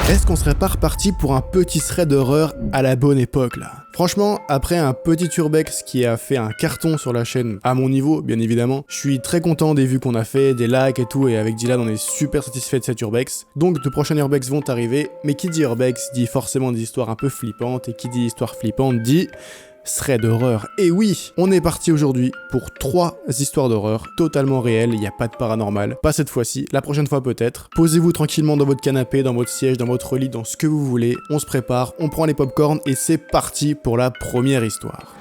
Est-ce qu'on serait pas reparti pour un petit thread d'horreur à la bonne époque là? Franchement, après un petit urbex qui a fait un carton sur la chaîne, à mon niveau bien évidemment, je suis très content des vues qu'on a fait, des likes et tout, et avec Dylan on est super satisfait de cet urbex. Donc de prochains urbex vont arriver, mais qui dit urbex dit forcément des histoires un peu flippantes, et qui dit histoire flippante dit thread d'horreur. Et oui, on est parti aujourd'hui pour 3 histoires d'horreur totalement réelles, il n'y a pas de paranormal. Pas cette fois-ci, la prochaine fois peut-être. Posez-vous tranquillement dans votre canapé, dans votre siège, dans votre lit, dans ce que vous voulez. On se prépare, on prend les popcorn et c'est parti pour la première histoire.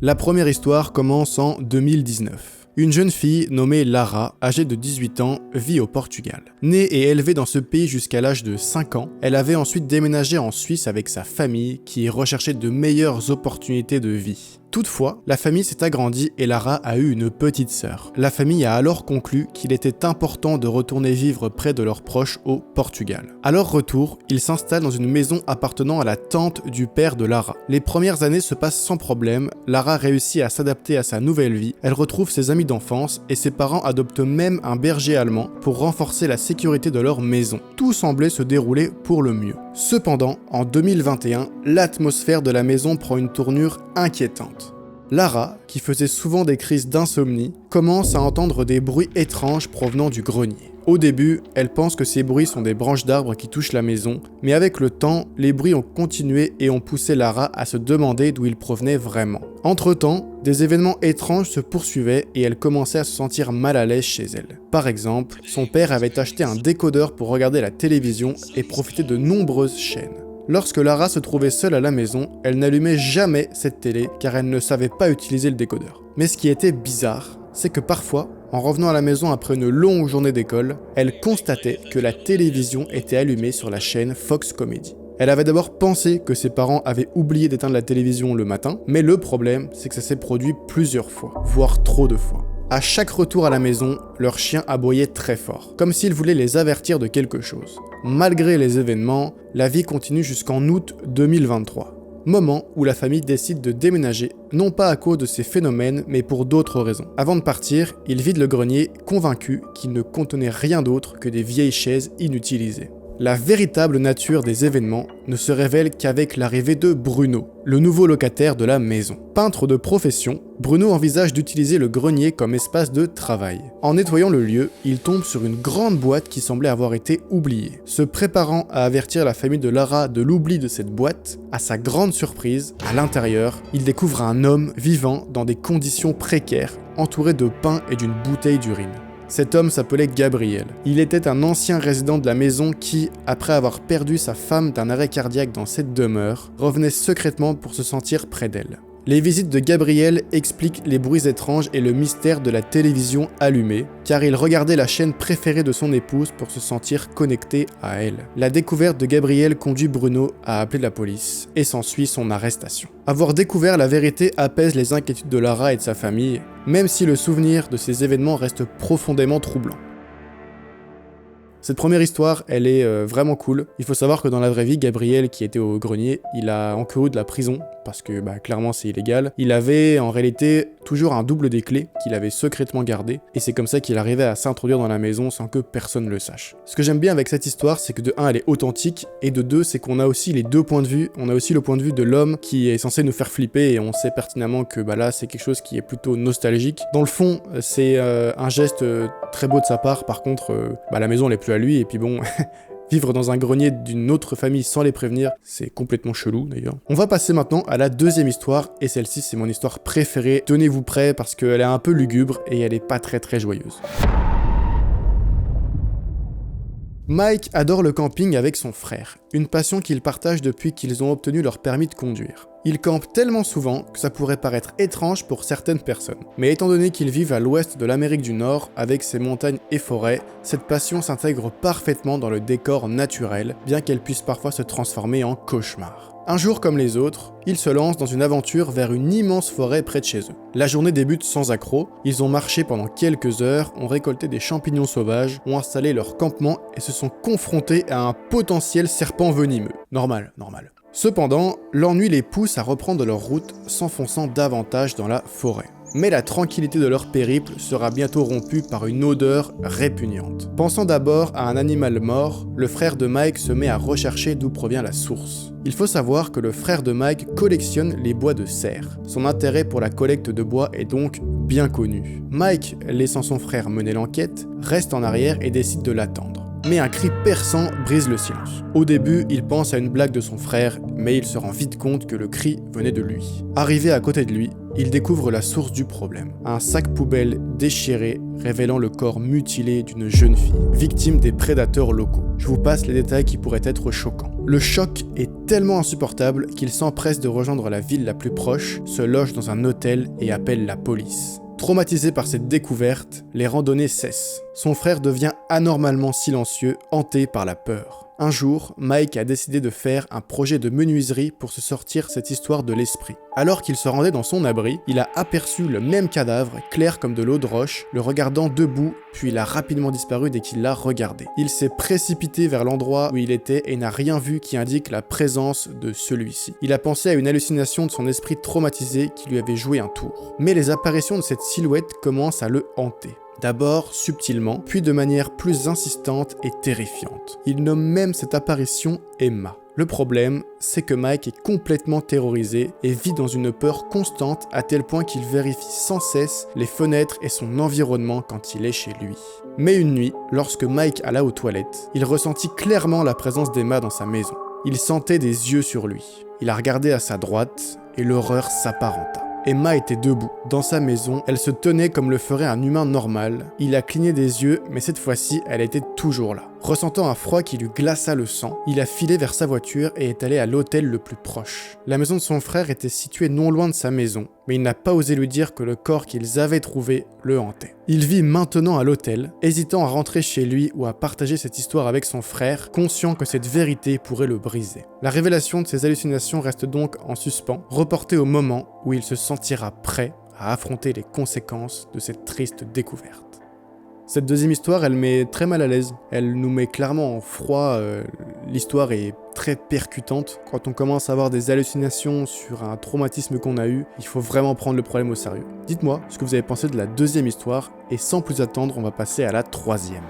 La première histoire commence en 2019. Une jeune fille nommée Lara, âgée de 18 ans, vit au Portugal. Née et élevée dans ce pays jusqu'à l'âge de 5 ans, elle avait ensuite déménagé en Suisse avec sa famille qui recherchait de meilleures opportunités de vie. Toutefois, la famille s'est agrandie et Lara a eu une petite sœur. La famille a alors conclu qu'il était important de retourner vivre près de leurs proches au Portugal. À leur retour, ils s'installent dans une maison appartenant à la tante du père de Lara. Les premières années se passent sans problème, Lara réussit à s'adapter à sa nouvelle vie, elle retrouve ses amis d'enfance et ses parents adoptent même un berger allemand pour renforcer la sécurité de leur maison. Tout semblait se dérouler pour le mieux. Cependant, en 2021, l'atmosphère de la maison prend une tournure inquiétante. Lara, qui faisait souvent des crises d'insomnie, commence à entendre des bruits étranges provenant du grenier. Au début, elle pense que ces bruits sont des branches d'arbres qui touchent la maison, mais avec le temps, les bruits ont continué et ont poussé Lara à se demander d'où ils provenaient vraiment. Entre-temps, des événements étranges se poursuivaient et elle commençait à se sentir mal à l'aise chez elle. Par exemple, son père avait acheté un décodeur pour regarder la télévision et profiter de nombreuses chaînes. Lorsque Lara se trouvait seule à la maison, elle n'allumait jamais cette télé car elle ne savait pas utiliser le décodeur. Mais ce qui était bizarre, c'est que parfois, en revenant à la maison après une longue journée d'école, elle constatait que la télévision était allumée sur la chaîne Fox Comedy. Elle avait d'abord pensé que ses parents avaient oublié d'éteindre la télévision le matin, mais le problème, c'est que ça s'est produit plusieurs fois, voire trop de fois. À chaque retour à la maison, leur chien aboyait très fort, comme s'il voulait les avertir de quelque chose. Malgré les événements, la vie continue jusqu'en août 2023. Moment où la famille décide de déménager, non pas à cause de ces phénomènes, mais pour d'autres raisons. Avant de partir, ils vident le grenier, convaincus qu'il ne contenait rien d'autre que des vieilles chaises inutilisées. La véritable nature des événements ne se révèle qu'avec l'arrivée de Bruno, le nouveau locataire de la maison. Peintre de profession, Bruno envisage d'utiliser le grenier comme espace de travail. En nettoyant le lieu, il tombe sur une grande boîte qui semblait avoir été oubliée. Se préparant à avertir la famille de Lara de l'oubli de cette boîte, à sa grande surprise, à l'intérieur, il découvre un homme vivant dans des conditions précaires, entouré de pain et d'une bouteille d'urine. Cet homme s'appelait Gabriel. Il était un ancien résident de la maison qui, après avoir perdu sa femme d'un arrêt cardiaque dans cette demeure, revenait secrètement pour se sentir près d'elle. Les visites de Gabriel expliquent les bruits étranges et le mystère de la télévision allumée, car il regardait la chaîne préférée de son épouse pour se sentir connecté à elle. La découverte de Gabriel conduit Bruno à appeler la police, et s'ensuit son arrestation. Avoir découvert la vérité apaise les inquiétudes de Lara et de sa famille, même si le souvenir de ces événements reste profondément troublant. Cette première histoire, elle est vraiment cool. Il faut savoir que dans la vraie vie, Gabriel, qui était au grenier, il a encouru de la prison, parce que clairement c'est illégal. Il avait en réalité toujours un double des clés qu'il avait secrètement gardé, et c'est comme ça qu'il arrivait à s'introduire dans la maison sans que personne le sache. Ce que j'aime bien avec cette histoire, c'est que de 1, elle est authentique, et de 2, c'est qu'on a aussi les deux points de vue. On a aussi le point de vue de l'homme qui est censé nous faire flipper, et on sait pertinemment que là c'est quelque chose qui est plutôt nostalgique. Dans le fond, c'est un geste très beau de sa part. Par contre, la maison elle est plus à lui, et puis bon... Vivre dans un grenier d'une autre famille sans les prévenir, c'est complètement chelou d'ailleurs. On va passer maintenant à la deuxième histoire, et celle-ci c'est mon histoire préférée. Tenez-vous prêts parce qu'elle est un peu lugubre et elle est pas très joyeuse. Mike adore le camping avec son frère, une passion qu'ils partagent depuis qu'ils ont obtenu leur permis de conduire. Ils campent tellement souvent que ça pourrait paraître étrange pour certaines personnes. Mais étant donné qu'ils vivent à l'ouest de l'Amérique du Nord, avec ses montagnes et forêts, cette passion s'intègre parfaitement dans le décor naturel, bien qu'elle puisse parfois se transformer en cauchemar. Un jour comme les autres, ils se lancent dans une aventure vers une immense forêt près de chez eux. La journée débute sans accroc, ils ont marché pendant quelques heures, ont récolté des champignons sauvages, ont installé leur campement et se sont confrontés à un potentiel serpent venimeux. Normal. Cependant, l'ennui les pousse à reprendre leur route, s'enfonçant davantage dans la forêt. Mais la tranquillité de leur périple sera bientôt rompue par une odeur répugnante. Pensant d'abord à un animal mort, le frère de Mike se met à rechercher d'où provient la source. Il faut savoir que le frère de Mike collectionne les bois de cerf. Son intérêt pour la collecte de bois est donc bien connu. Mike, laissant son frère mener l'enquête, reste en arrière et décide de l'attendre. Mais un cri perçant brise le silence. Au début, il pense à une blague de son frère, mais il se rend vite compte que le cri venait de lui. Arrivé à côté de lui, il découvre la source du problème. Un sac poubelle déchiré révélant le corps mutilé d'une jeune fille, victime des prédateurs locaux. Je vous passe les détails qui pourraient être choquants. Le choc est tellement insupportable qu'il s'empresse de rejoindre la ville la plus proche, se loge dans un hôtel et appelle la police. Traumatisé par cette découverte, les randonnées cessent. Son frère devient anormalement silencieux, hanté par la peur. Un jour, Mike a décidé de faire un projet de menuiserie pour se sortir cette histoire de l'esprit. Alors qu'il se rendait dans son abri, il a aperçu le même cadavre, clair comme de l'eau de roche, le regardant debout, puis il a rapidement disparu dès qu'il l'a regardé. Il s'est précipité vers l'endroit où il était et n'a rien vu qui indique la présence de celui-ci. Il a pensé à une hallucination de son esprit traumatisé qui lui avait joué un tour. Mais les apparitions de cette silhouette commencent à le hanter. D'abord subtilement, puis de manière plus insistante et terrifiante. Il nomme même cette apparition Emma. Le problème, c'est que Mike est complètement terrorisé et vit dans une peur constante à tel point qu'il vérifie sans cesse les fenêtres et son environnement quand il est chez lui. Mais une nuit, lorsque Mike alla aux toilettes, il ressentit clairement la présence d'Emma dans sa maison. Il sentait des yeux sur lui. Il a regardé à sa droite et l'horreur s'apparenta. Emma était debout. Dans sa maison, elle se tenait comme le ferait un humain normal. Il a cligné des yeux, mais cette fois-ci, elle était toujours là. Ressentant un froid qui lui glaça le sang, il a filé vers sa voiture et est allé à l'hôtel le plus proche. La maison de son frère était située non loin de sa maison, mais il n'a pas osé lui dire que le corps qu'ils avaient trouvé le hantait. Il vit maintenant à l'hôtel, hésitant à rentrer chez lui ou à partager cette histoire avec son frère, conscient que cette vérité pourrait le briser. La révélation de ses hallucinations reste donc en suspens, reportée au moment où il se sentira prêt à affronter les conséquences de cette triste découverte. Cette deuxième histoire, elle met très mal à l'aise. Elle nous met clairement en froid. L'histoire est très percutante. Quand on commence à avoir des hallucinations sur un traumatisme qu'on a eu, il faut vraiment prendre le problème au sérieux. Dites-moi ce que vous avez pensé de la deuxième histoire, et sans plus attendre, on va passer à la troisième.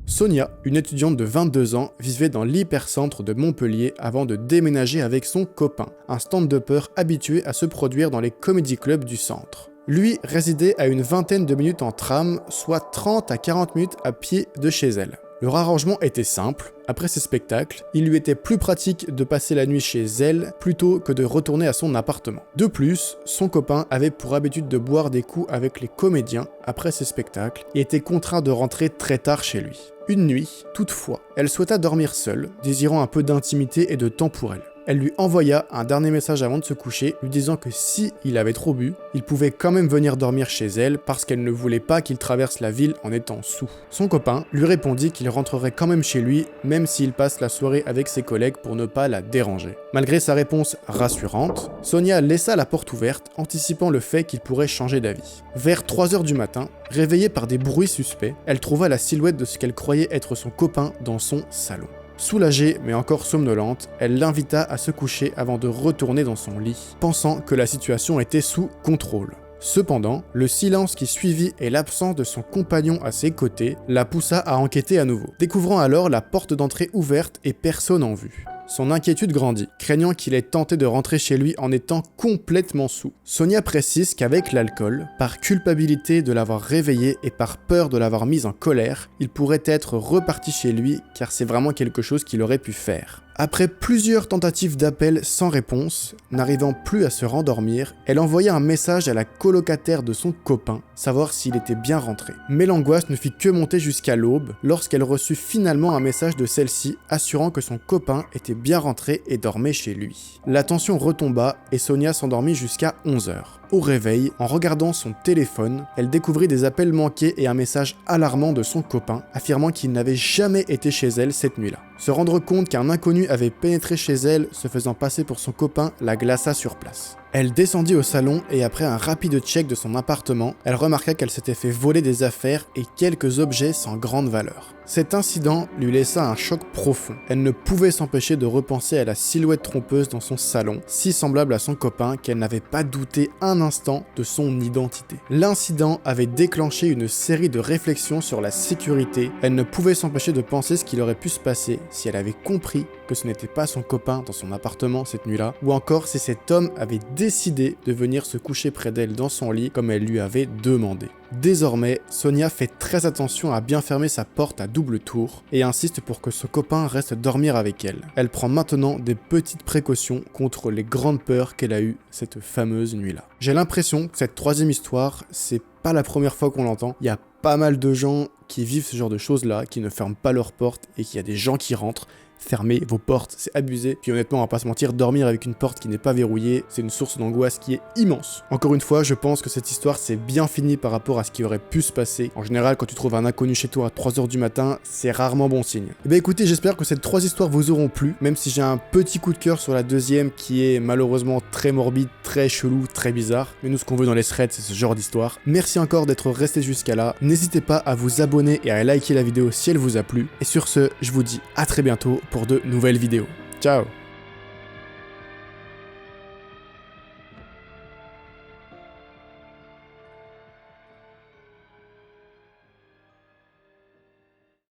Sonia, une étudiante de 22 ans, vivait dans l'hypercentre de Montpellier avant de déménager avec son copain, un stand-upper habitué à se produire dans les comedy clubs du centre. Lui résidait à une vingtaine de minutes en tram, soit 30 à 40 minutes à pied de chez elle. Leur arrangement était simple. Après ces spectacles, il lui était plus pratique de passer la nuit chez elle plutôt que de retourner à son appartement. De plus, son copain avait pour habitude de boire des coups avec les comédiens après ces spectacles et était contraint de rentrer très tard chez lui. Une nuit, toutefois, elle souhaita dormir seule, désirant un peu d'intimité et de temps pour elle. Elle lui envoya un dernier message avant de se coucher, lui disant que si il avait trop bu, il pouvait quand même venir dormir chez elle parce qu'elle ne voulait pas qu'il traverse la ville en étant saoul. Son copain lui répondit qu'il rentrerait quand même chez lui, même s'il passe la soirée avec ses collègues pour ne pas la déranger. Malgré sa réponse rassurante, Sonia laissa la porte ouverte, anticipant le fait qu'il pourrait changer d'avis. Vers 3h du matin, réveillée par des bruits suspects, elle trouva la silhouette de ce qu'elle croyait être son copain dans son salon. Soulagée mais encore somnolente, elle l'invita à se coucher avant de retourner dans son lit, pensant que la situation était sous contrôle. Cependant, le silence qui suivit et l'absence de son compagnon à ses côtés la poussa à enquêter à nouveau, découvrant alors la porte d'entrée ouverte et personne en vue. Son inquiétude grandit, craignant qu'il ait tenté de rentrer chez lui en étant complètement saoul. Sonia précise qu'avec l'alcool, par culpabilité de l'avoir réveillé et par peur de l'avoir mis en colère, il pourrait être reparti chez lui car c'est vraiment quelque chose qu'il aurait pu faire. Après plusieurs tentatives d'appel sans réponse, n'arrivant plus à se rendormir, elle envoya un message à la colocataire de son copain, savoir s'il était bien rentré. Mais l'angoisse ne fit que monter jusqu'à l'aube, lorsqu'elle reçut finalement un message de celle-ci assurant que son copain était bien rentré et dormait chez lui. La tension retomba et Sonia s'endormit jusqu'à 11h. Au réveil, en regardant son téléphone, elle découvrit des appels manqués et un message alarmant de son copain, affirmant qu'il n'avait jamais été chez elle cette nuit-là. Se rendre compte qu'un inconnu avait pénétré chez elle, se faisant passer pour son copain, la glaça sur place. Elle descendit au salon et après un rapide check de son appartement, elle remarqua qu'elle s'était fait voler des affaires et quelques objets sans grande valeur. Cet incident lui laissa un choc profond. Elle ne pouvait s'empêcher de repenser à la silhouette trompeuse dans son salon, si semblable à son copain qu'elle n'avait pas douté un instant de son identité. L'incident avait déclenché une série de réflexions sur la sécurité. Elle ne pouvait s'empêcher de penser ce qu'il aurait pu se passer si elle avait compris que ce n'était pas son copain dans son appartement cette nuit-là, ou encore si cet homme avait décidé de venir se coucher près d'elle dans son lit comme elle lui avait demandé. Désormais, Sonia fait très attention à bien fermer sa porte à double tour et insiste pour que son copain reste dormir avec elle. Elle prend maintenant des petites précautions contre les grandes peurs qu'elle a eues cette fameuse nuit-là. J'ai l'impression que cette troisième histoire, c'est pas la première fois qu'on l'entend. Il y a pas mal de gens qui vivent ce genre de choses-là, qui ne ferment pas leurs portes et qu'il y a des gens qui rentrent. Fermez vos portes, c'est abusé. Puis honnêtement, on va pas se mentir, dormir avec une porte qui n'est pas verrouillée, c'est une source d'angoisse qui est immense. Encore une fois, je pense que cette histoire c'est bien fini par rapport à ce qui aurait pu se passer. En général, quand tu trouves un inconnu chez toi à 3h du matin, c'est rarement bon signe. Et bah écoutez, j'espère que ces 3 histoires vous auront plu, même si j'ai un petit coup de cœur sur la deuxième qui est malheureusement très morbide, très chelou, très bizarre. Mais nous, ce qu'on veut dans les threads, c'est ce genre d'histoire. Merci encore d'être resté jusqu'à là. N'hésitez pas à vous abonner et à liker la vidéo si elle vous a plu. Et sur ce, je vous dis à très bientôt pour de nouvelles vidéos. Ciao!